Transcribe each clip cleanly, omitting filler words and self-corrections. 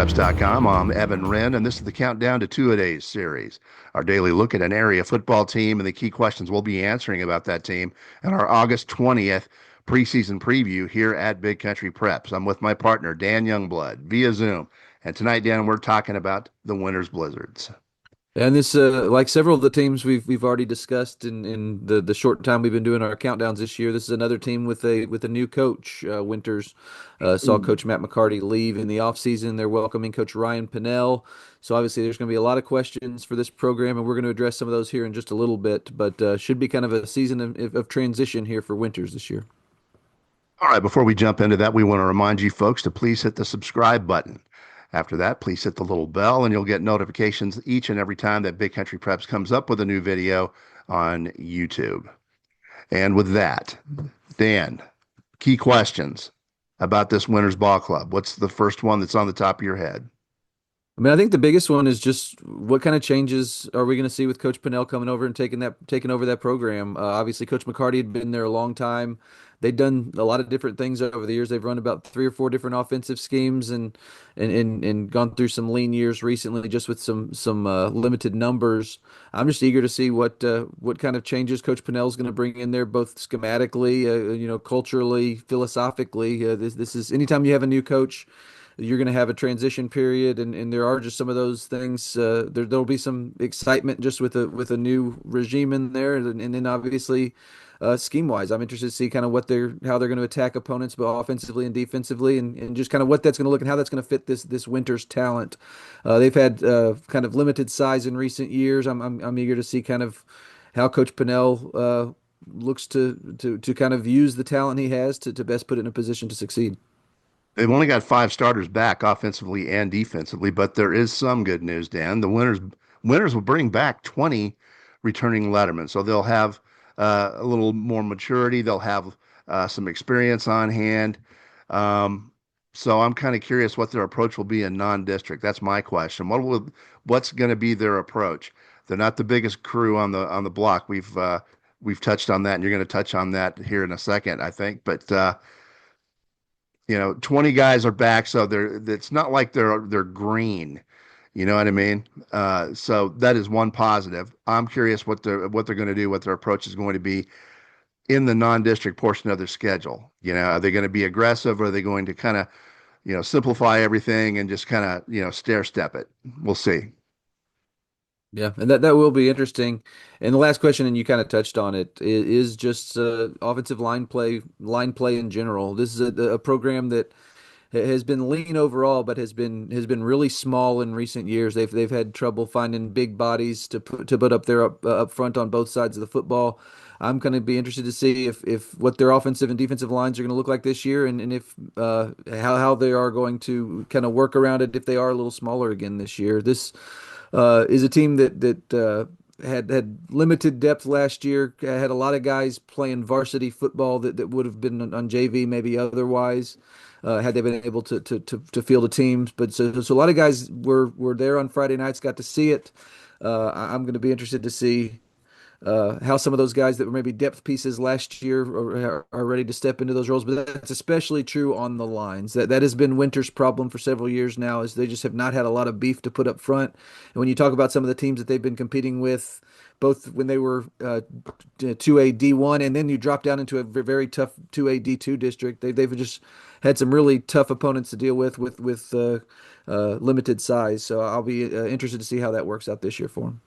BigCountryPreps.com. I'm Evan Wren, and this is the Countdown to Two-A-Days series, our daily look at an area football team and the key questions we'll be answering about that team and our August 20th preseason preview here at Big Country Preps. I'm with my partner, Dan Youngblood, via Zoom. And tonight, Dan, we're talking about the Winters Blizzards. And this, like several of the teams we've already discussed in the short time we've been doing our countdowns this year, this is another team with a new coach. Winters saw Coach Matt McCarty leave in the offseason. They're welcoming Coach Ryan Pennell. So obviously there's going to be a lot of questions for this program, and we're going to address some of those here in just a little bit. But should be kind of a season of transition here for Winters this year. All right, before we jump into that, we want to remind you folks to please hit the subscribe button. After that, please hit the little bell and you'll get notifications each and every time that Big Country Preps comes up with a new video on YouTube. And with that, Dan, key questions about this Winters Ball Club. What's the first one that's on the top of your head? I mean, I think the biggest one is just what kind of changes are we going to see with Coach Pennell coming over and taking over that program? Obviously, Coach McCarty had been there a long time. They've done a lot of different things over the years. They've run about three or four different offensive schemes and gone through some lean years recently, just with some limited numbers. I'm just eager to see what kind of changes Coach Pennell is going to bring in there, both schematically, culturally, philosophically. This is anytime you have a new coach, you're going to have a transition period, and there are just some of those things. There'll be some excitement just with a new regime in there, and then obviously scheme wise, I'm interested to see kind of how they're going to attack opponents, both offensively and defensively, and just kind of what that's going to look and how that's going to fit this Winters talent. They've had kind of limited size in recent years. I'm eager to see kind of how Coach Pennell looks to kind of use the talent he has to best put it in a position to succeed. They've only got five starters back offensively and defensively, but there is some good news, Dan. The winners will bring back 20 returning lettermen, so they'll have a little more maturity. They'll have some experience on hand. So I'm kind of curious what their approach will be in non-district. That's my question. What's going to be their approach? They're not the biggest crew on the block. We've touched on that, and you're going to touch on that here in a second, I think. But 20 guys are back, so it's not like they're green. You know what I mean? So that is one positive. I'm curious what they're going to do, what their approach is going to be in the non-district portion of their schedule. Are they going to be aggressive, or are they going to kind of, simplify everything and just kind of, stair step it? We'll see. Yeah, and that will be interesting. And the last question, and you kind of touched on it, is just offensive line play in general. This is a program that has been lean overall, but has been really small in recent years. They've had trouble finding big bodies to put up there up front on both sides of the football. I'm going to be interested to see if what their offensive and defensive lines are going to look like this year, and if how they are going to kind of work around it if they are a little smaller again this year. This is a team that had limited depth last year. Had a lot of guys playing varsity football that would have been on JV maybe otherwise, had they been able to field the teams. But so a lot of guys were there on Friday nights, got to see it. I'm going to be interested to see how some of those guys that were maybe depth pieces last year are ready to step into those roles. But that's especially true on the lines. That has been Winter's problem for several years now, is they just have not had a lot of beef to put up front. And when you talk about some of the teams that they've been competing with, both when they were 2A D1 and then you drop down into a very tough 2A D2 district, they've just had some really tough opponents to deal with limited size. So I'll be interested to see how that works out this year for them.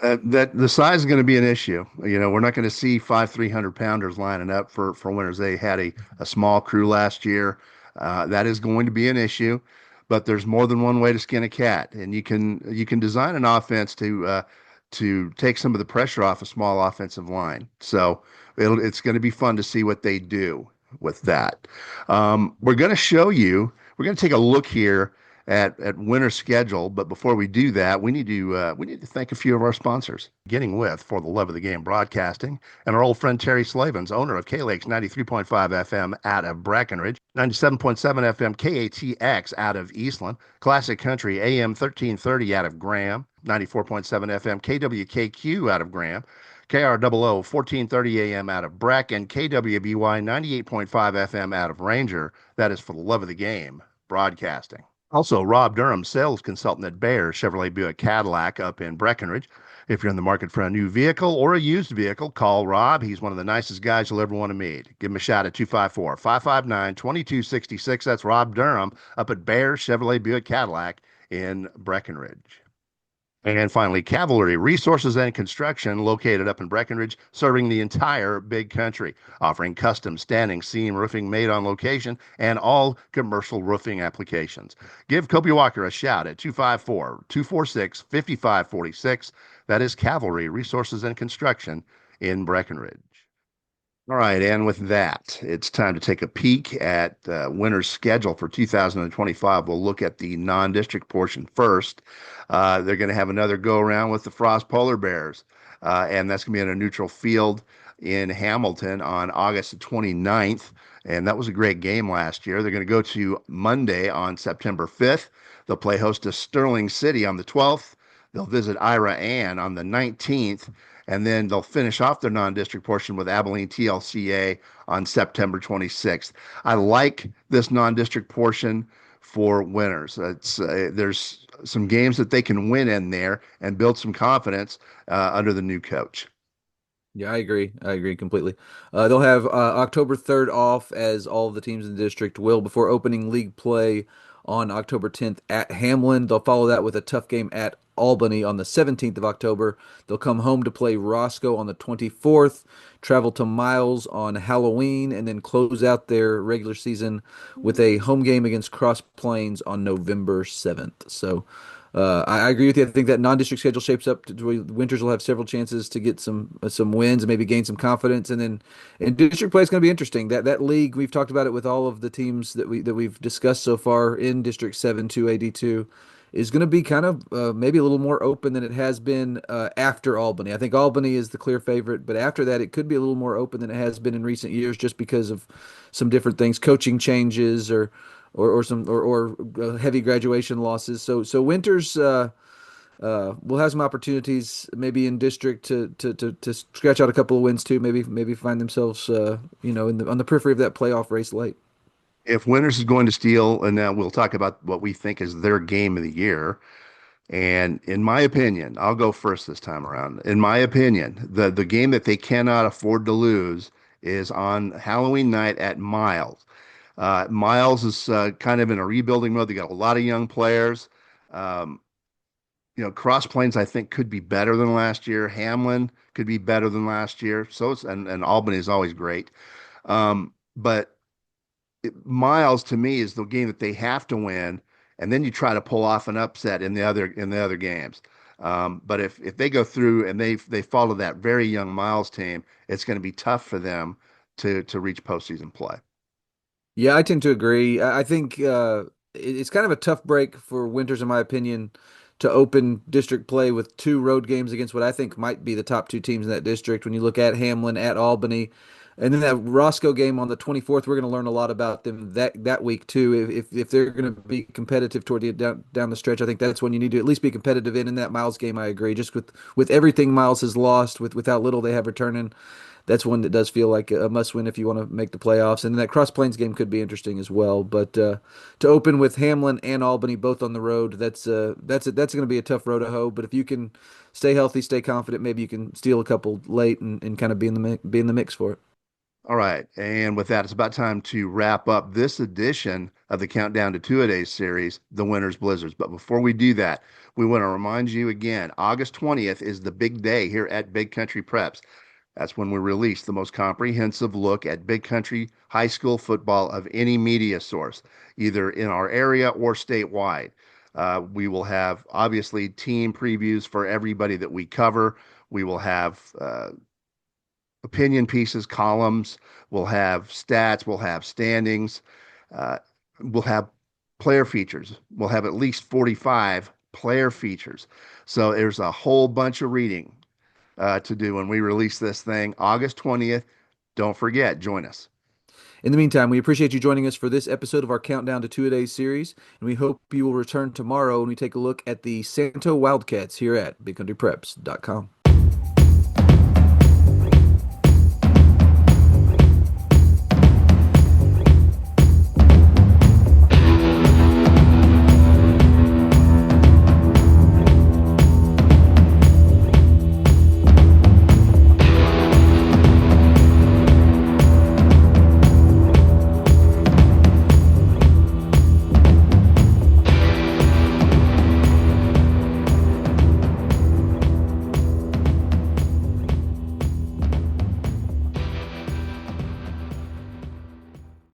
That the size is going to be an issue. We're not going to see five 300-pounders lining up for winners. They had a small crew last year. That is going to be an issue, but there's more than one way to skin a cat, and you can design an offense to take some of the pressure off a small offensive line. So it's going to be fun to see what they do with that. We're going to show you. We're going to take a look here at winter schedule. But before we do that, we need to thank a few of our sponsors, beginning with For the Love of the Game Broadcasting and our old friend Terry Slavens, owner of K-Lakes 93.5 FM out of Brackenridge, 97.7 FM KATX out of Eastland, Classic Country AM 1330 out of Graham, 94.7 FM KWKQ out of Graham, KROO 1430 AM out of Bracken, KWBY 98.5 FM out of Ranger. That is For the Love of the Game Broadcasting. Also, Rob Durham, sales consultant at Bayer Chevrolet Buick Cadillac up in Breckenridge. If you're in the market for a new vehicle or a used vehicle, call Rob. He's one of the nicest guys you'll ever want to meet. Give him a shout at 254 559 2266. That's Rob Durham up at Bayer Chevrolet Buick Cadillac in Breckenridge. And finally, Cavalry Resources and Construction, located up in Breckenridge, serving the entire big country, offering custom standing seam roofing made on location and all commercial roofing applications. Give Kobe Walker a shout at 254 246 5546. That is Cavalry Resources and Construction in Breckenridge. All right, and with that, it's time to take a peek at winter's schedule for 2025. We'll look at the non-district portion first. They're going to have another go around with the Frost Polar Bears, and that's going to be in a neutral field in Hamilton on August the 29th. And that was a great game last year. They're going to go to Monday on September 5th. They'll play host to Sterling City on the 12th. They'll visit Ira Ann on the 19th, and then they'll finish off their non-district portion with Abilene TLCA on September 26th. I like this non-district portion for winners. There's some games that they can win in there and build some confidence under the new coach. Yeah, I agree. I agree completely. They'll have October 3rd off, as all of the teams in the district will, before opening league play on October 10th at Hamlin. They'll follow that with a tough game at Albany on the 17th of October. They'll come home to play Roscoe on the 24th, travel to Miles on Halloween, and then close out their regular season with a home game against Cross Plains on November 7th. So, I agree with you. I think that non-district schedule shapes up to where Winters will have several chances to get some wins and maybe gain some confidence. And then in district play is going to be interesting. That league, we've talked about it with all of the teams that we've discussed so far in District 7 to AD2, is going to be kind of maybe a little more open than it has been after Albany. I think Albany is the clear favorite, but after that, it could be a little more open than it has been in recent years, just because of some different things, coaching changes or heavy graduation losses. So Winters will have some opportunities maybe in district to scratch out a couple of wins too. Maybe find themselves on the periphery of that playoff race late. If Winters is going to steal, and now we'll talk about what we think is their game of the year. And in my opinion, I'll go first this time around. In my opinion, the game that they cannot afford to lose is on Halloween night at Miles. Miles is kind of in a rebuilding mode. They got a lot of young players. Um, Cross Plains I think could be better than last year. Hamlin could be better than last year. And Albany is always great. But Miles to me is the game that they have to win, and then you try to pull off an upset in the other games. But if they go through and they follow that very young Miles team, it's going to be tough for them to reach postseason play. Yeah, I tend to agree. I think it's kind of a tough break for Winters, in my opinion, to open district play with two road games against what I think might be the top two teams in that district. When you look at Hamlin, at Albany, and then that Roscoe game on the 24th, we're going to learn a lot about them that week too. If they're going to be competitive toward the down the stretch, I think that's when you need to at least be competitive in that Miles game. I agree. Just with everything Miles has lost, with how little they have returning, that's one that does feel like a must win if you want to make the playoffs. And that Cross Plains game could be interesting as well. But to open with Hamlin and Albany both on the road, that's going to be a tough road to hoe. But if you can stay healthy, stay confident, maybe you can steal a couple late and kind of be in the mix for it. All right. And with that, it's about time to wrap up this edition of the Countdown to Two-A-Days series, The Winners Blizzards. But before we do that, we want to remind you again, August 20th is the big day here at Big Country Preps. That's when we release the most comprehensive look at Big Country high school football of any media source, either in our area or statewide. We will have obviously team previews for everybody that we cover. We will have opinion pieces, columns. We'll have stats. We'll have standings. Uh, we'll have player features. We'll have at least 45 player features. So there's a whole bunch of reading to do when we release this thing August 20th. Don't forget, join us. In the meantime, we appreciate you joining us for this episode of our Countdown to Two-A-Days series, and we hope you will return tomorrow when we take a look at the Santo Wildcats here at BigCountryPreps.com.